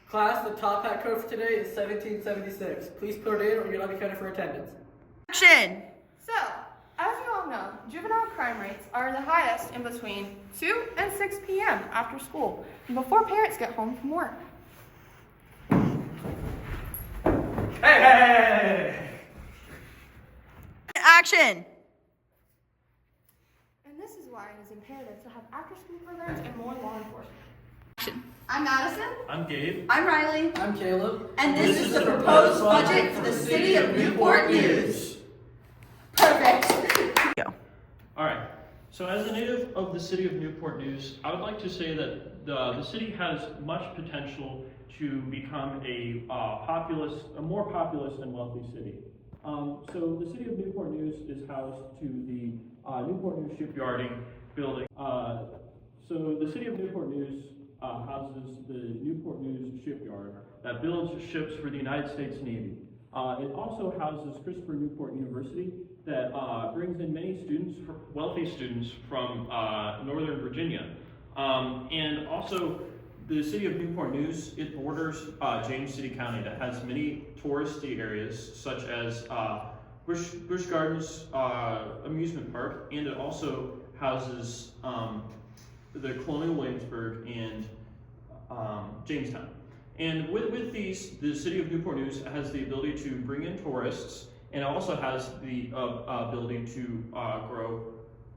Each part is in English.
Class, the top hat code for today is 1776. Please put it in or you'll not be counted for attendance. Action! So, as you all know, juvenile crime rates are the highest in between 2 and 6 p.m. after school and before parents get home from work. Hey! Action! And this is why it is imperative to have after-school programs and more law enforcement. I'm Madison. I'm Gabe. I'm Riley. I'm Caleb. And this is the proposed budget for the City of Newport News. Perfect. All right. So as a native of the city of Newport News, I would like to say that the city has much potential to become a more populous and wealthy city. So the city of Newport News is housed to the Newport News Shipyarding building. So the city of Newport News houses the Newport News Shipyard that builds ships for the United States Navy. It also houses Christopher Newport University that brings in many students, wealthy students from Northern Virginia. And also the city of Newport News, it borders James City County that has many touristy areas such as Busch Gardens Amusement Park, and it also houses the Colonial Williamsburg and Jamestown. And with these, the city of Newport News has the ability to bring in tourists, and it also has the ability to grow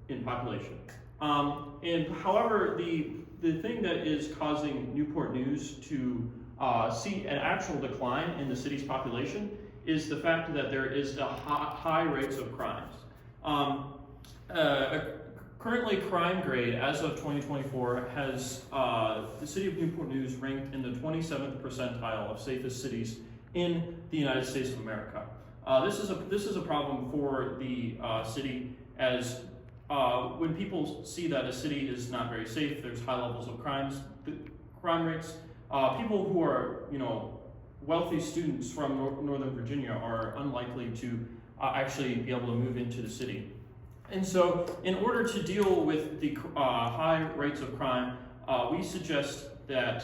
in population. And however, the thing that is causing Newport News to see an actual decline in the city's population is the fact that there is a high rates of crimes. Currently, crime grade as of 2024 has the city of Newport News ranked in the 27th percentile of safest cities in the United States of America. This is a problem for the city, as when people see that a city is not very safe, there's high levels of crime rates. People who are wealthy students from Northern Virginia are unlikely to actually be able to move into the city. And so, in order to deal with the high rates of crime, we suggest that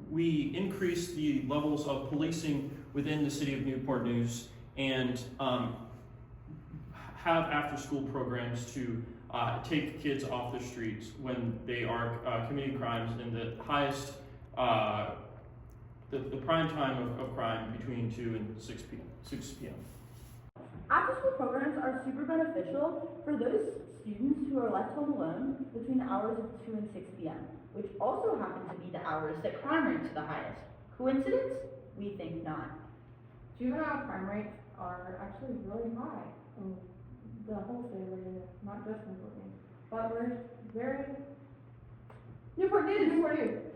we increase the levels of policing within the city of Newport News and have after-school programs to take kids off the streets when they are committing crimes in the highest, the prime time of crime between 2 and 6 p.m. After-school programs are super beneficial for those students who are left home alone between the hours of 2 and 6 p.m., which also happen to be the hours that crime rates are the highest. Coincidence? We think not. Juvenile crime rates are actually really high in the whole state of Virginia, not just Newport News. But we're very Newport News.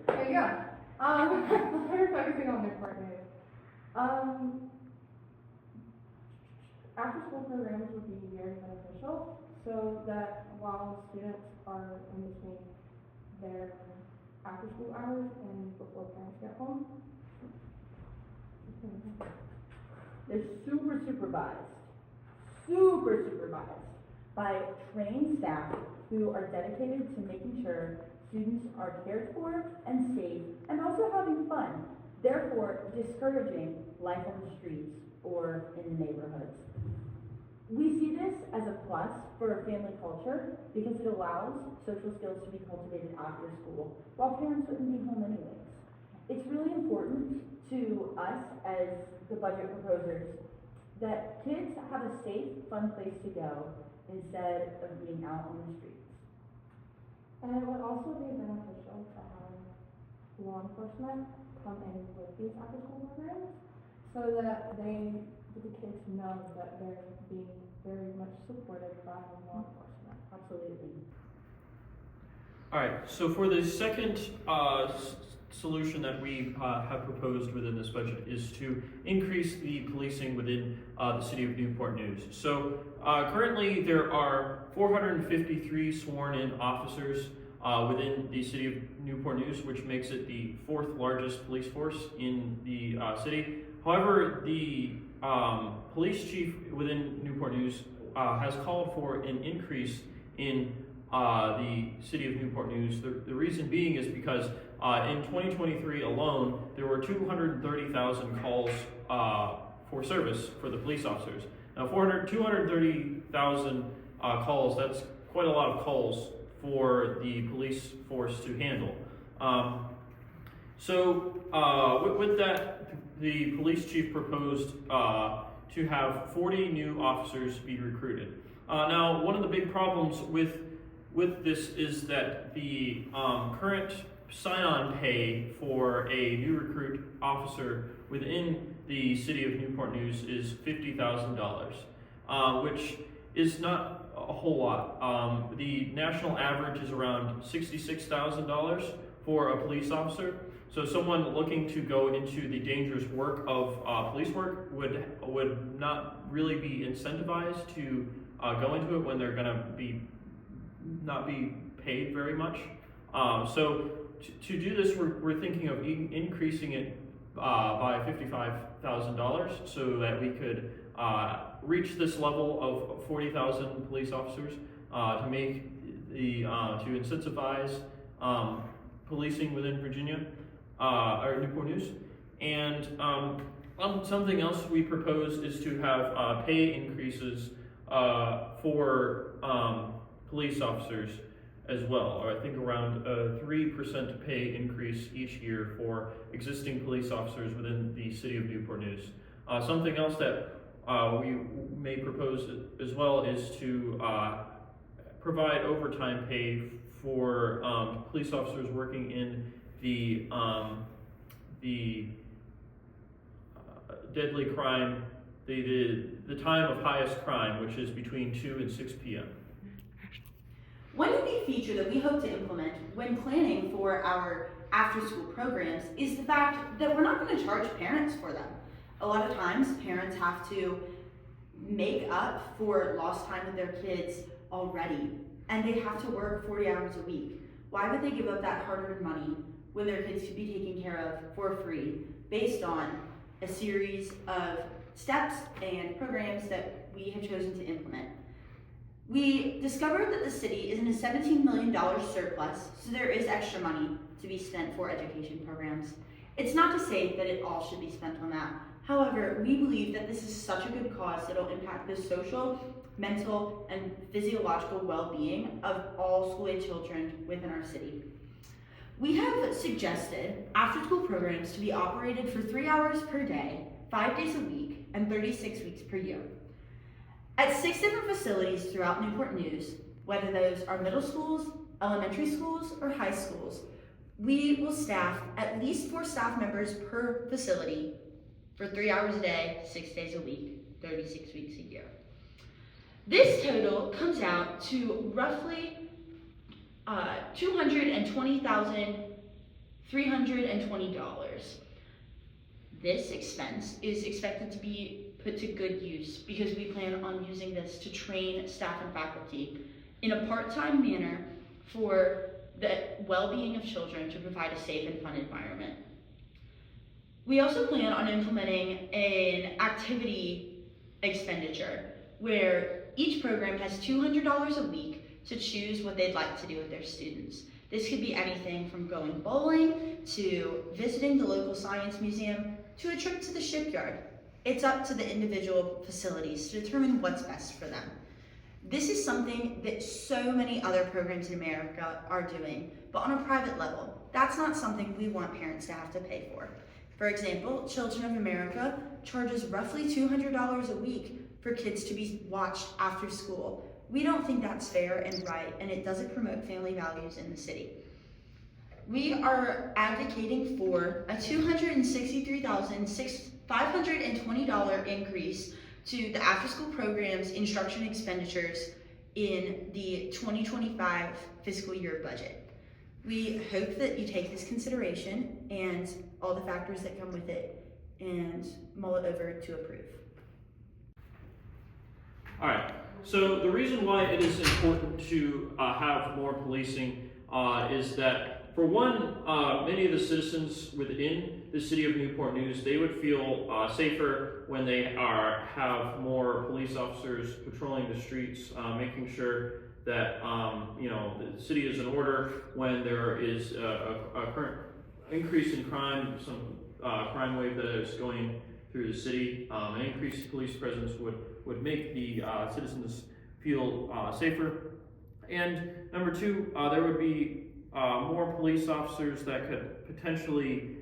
There you go. We're focusing on Newport News. After-school programs would be very beneficial, so that while students are in between their after-school hours and before parents get home. They're super supervised by trained staff who are dedicated to making sure students are cared for and safe and also having fun, therefore discouraging life on the streets or in the neighborhoods. We see this as a plus for family culture because it allows social skills to be cultivated after school while parents wouldn't be home anyways. It's really important to us as the budget proposers that kids have a safe, fun place to go instead of being out on the streets. And it would also be beneficial to have law enforcement come in with these after-school programs so that the kids know that they're being very much supported by law enforcement. Absolutely. All right, so for the second solution that we have proposed within this budget is to increase the policing within the city of Newport News. So currently there are 453 sworn-in officers within the city of Newport News, which makes it the 4th largest police force in the city. However, the police chief within Newport News has called for an increase in the City of Newport News. The reason being is because in 2023 alone, there were 230,000 calls for service for the police officers. Now, 230,000 calls, that's quite a lot of calls for the police force to handle. With that, the police chief proposed to have 40 new officers be recruited. Now, one of the big problems with this is that the current sign-on pay for a new recruit officer within the City of Newport News is $50,000, which is not a whole lot. The national average is around $66,000 for a police officer. So someone looking to go into the dangerous work of police work would not really be incentivized to go into it when they're going to not be paid very much. So to do this, we're thinking of increasing it by $55,000 so that we could reach this level of 40,000 police officers to make to incentivize policing within Virginia or Newport News. And something else we propose is to have pay increases for police officers as well, or I think around a 3% pay increase each year for existing police officers within the City of Newport News. Something else that we may propose as well is to provide overtime pay for police officers working in the deadly crime, the time of highest crime, which is between 2 and 6 p.m. One unique feature that we hope to implement when planning for our after-school programs is the fact that we're not going to charge parents for them. A lot of times, parents have to make up for lost time with their kids already, and they have to work 40 hours a week. Why would they give up that hard-earned money when their kids could be taken care of for free based on a series of steps and programs that we have chosen to implement? We discovered that the city is in a $17 million surplus, so there is extra money to be spent for education programs. It's not to say that it all should be spent on that. However, we believe that this is such a good cause that it'll impact the social, mental, and physiological well-being of all school-age children within our city. We have suggested after-school programs to be operated for 3 hours per day, 5 days a week, and 36 weeks per year. At 6 different facilities throughout Newport News, whether those are middle schools, elementary schools, or high schools, we will staff at least 4 staff members per facility for 3 hours a day, 6 days a week, 36 weeks a year. This total comes out to roughly $220,320. This expense is expected to be put to good use because we plan on using this to train staff and faculty in a part-time manner for the well-being of children to provide a safe and fun environment. We also plan on implementing an activity expenditure where each program has $200 a week to choose what they'd like to do with their students. This could be anything from going bowling to visiting the local science museum to a trip to the shipyard. It's up to the individual facilities to determine what's best for them. This is something that so many other programs in America are doing, but on a private level. That's not something we want parents to have to pay for. For example, Children of America charges roughly $200 a week for kids to be watched after school. We don't think that's fair and right, and it doesn't promote family values in the city. We are advocating for a $263,520 increase to the after-school program's instruction expenditures in the 2025 fiscal year budget. We hope that you take this consideration and all the factors that come with it and mull it over to approve. All right, so the reason why it is important to have more policing is that, for one, many of the citizens within the City of Newport News, they would feel safer when they have more police officers patrolling the streets, making sure that, the city is in order when there is a current increase in crime, some crime wave that is going through the city. An increased police presence would make the citizens feel safer. And number two, there would be more police officers that could potentially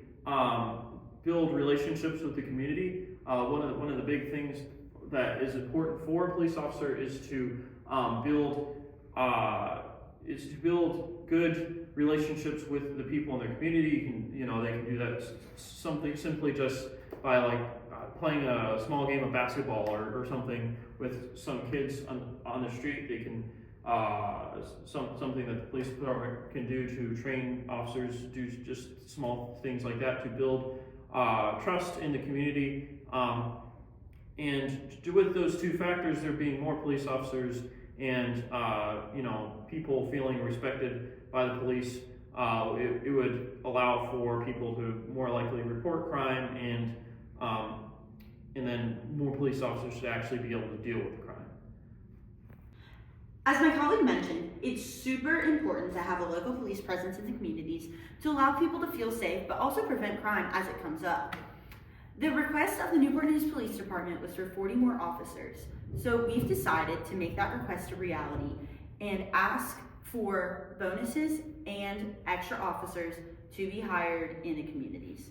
build relationships with the community. One of the big things that is important for a police officer is to build good relationships with the people in their community. They can do that something simply just by playing a small game of basketball or something with some kids on the street. They can something that the police department can do to train officers, do just small things like that to build trust in the community. And with those two factors, there being more police officers and people feeling respected by the police, it would allow for people to more likely report crime, and then more police officers should actually be able to deal with the crime. As my colleague mentioned, it's super important to have a local police presence in the communities to allow people to feel safe, but also prevent crime as it comes up. The request of the Newport News Police Department was for 40 more officers, so we've decided to make that request a reality and ask for bonuses and extra officers to be hired in the communities.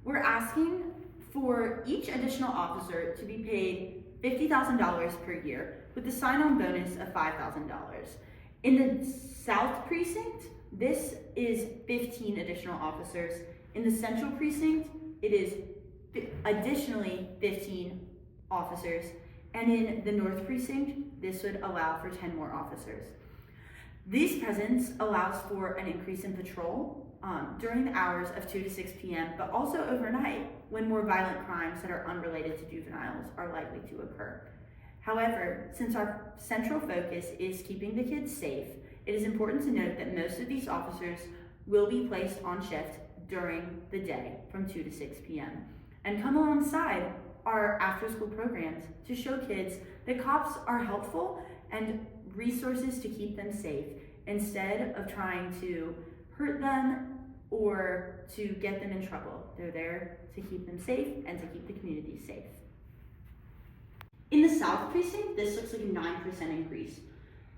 We're asking for each additional officer to be paid $50,000 per year with a sign-on bonus of $5,000. In the South Precinct, this is 15 additional officers. In the Central Precinct, it is additionally 15 officers. And in the North Precinct, this would allow for 10 more officers. These presence allows for an increase in patrol during the hours of 2 to 6 p.m., but also overnight when more violent crimes that are unrelated to juveniles are likely to occur. However, since our central focus is keeping the kids safe, it is important to note that most of these officers will be placed on shift during the day from 2 to 6 p.m. and come alongside our after-school programs to show kids that cops are helpful and resources to keep them safe instead of trying to hurt them or to get them in trouble. They're there to keep them safe and to keep the community safe. In the South Precinct, this looks like a 9% increase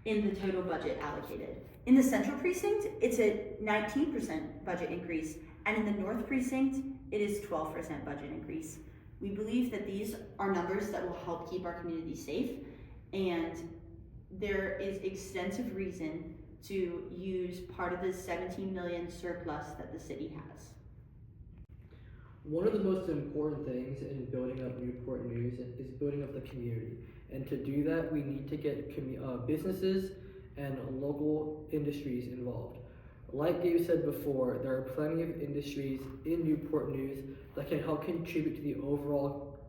in the total budget allocated. In the Central Precinct, it's a 19% budget increase, and in the North Precinct, it is 12% budget increase. We believe that these are numbers that will help keep our community safe, and there is extensive reason to use part of the $17 million surplus that the city has. One of the most important things in building up Newport News is building up the community. And to do that, we need to get businesses and local industries involved. Like Gabe said before, there are plenty of industries in Newport News that can help contribute to the overall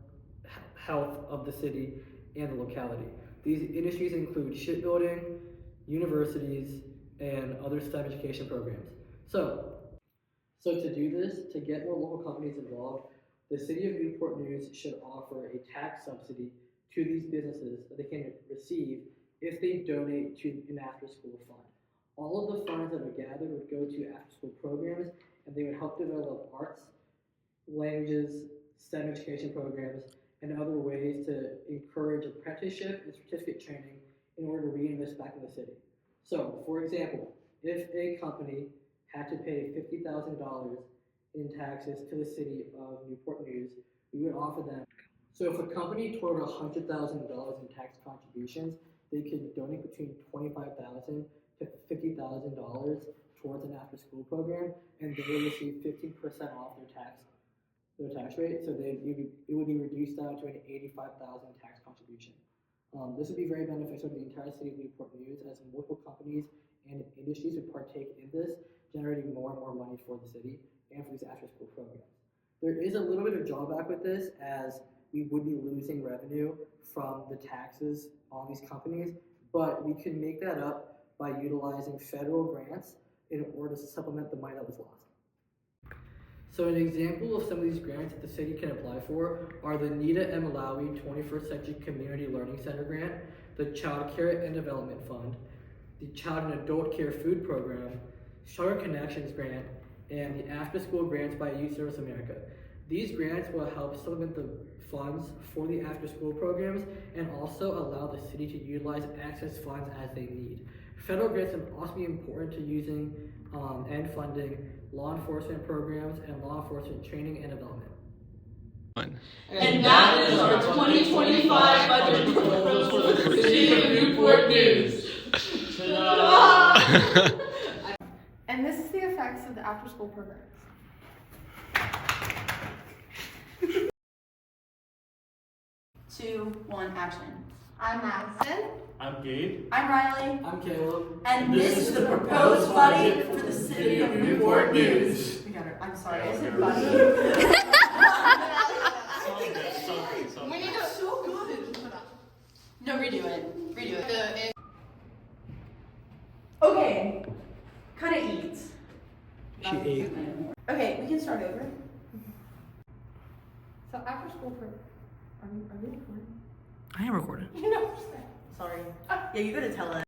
health of the city and the locality. These industries include shipbuilding, universities, and other STEM education programs. So to do this, to get more local companies involved, the City of Newport News should offer a tax subsidy to these businesses that they can receive if they donate to an after-school fund. All of the funds that are gathered would go to after-school programs, and they would help develop arts, languages, STEM education programs, and other ways to encourage apprenticeship and certificate training in order to reinvest back in the city. So, for example, if a company had to pay $50,000 in taxes to the City of Newport News, we would offer them. So if a company totaled $100,000 in tax contributions, they could donate between $25,000 to $50,000 towards an after-school program, and they would receive 15% off their tax rate. So it would be reduced down to an $85,000 tax contribution. This would be very beneficial to the entire City of Newport News, as multiple companies and industries would partake in this, generating more and more money for the city and for these after-school programs. There is a little bit of drawback with this, as we would be losing revenue from the taxes on these companies, but we can make that up by utilizing federal grants in order to supplement the money that was lost. So an example of some of these grants that the city can apply for are the Nita M. Malawi 21st Century Community Learning Center Grant, the Child Care and Development Fund, the Child and Adult Care Food Program, Sugar Connections Grant, and the After School Grants by Youth Service America. These grants will help supplement the funds for the after school programs and also allow the city to utilize excess funds as they need. Federal grants will also be important to using and funding law enforcement programs and law enforcement training and development. And that is our 2025 budget proposal for the City of Newport News. And this is the effects of the after-school programs. 2, 1, action. I'm Madison. I'm Gabe. I'm Riley, I'm Caleb. and this is the proposed budget for the City of Newport News. We got it. I'm sorry, I said budget. We need to. So good. No, redo it. Redo it. Okay. Kind of eats. She ate. Okay, we can start over. So after-school program. Are we recording? I am recording. You know what I'm saying. Sorry. Yeah, you gotta tell us.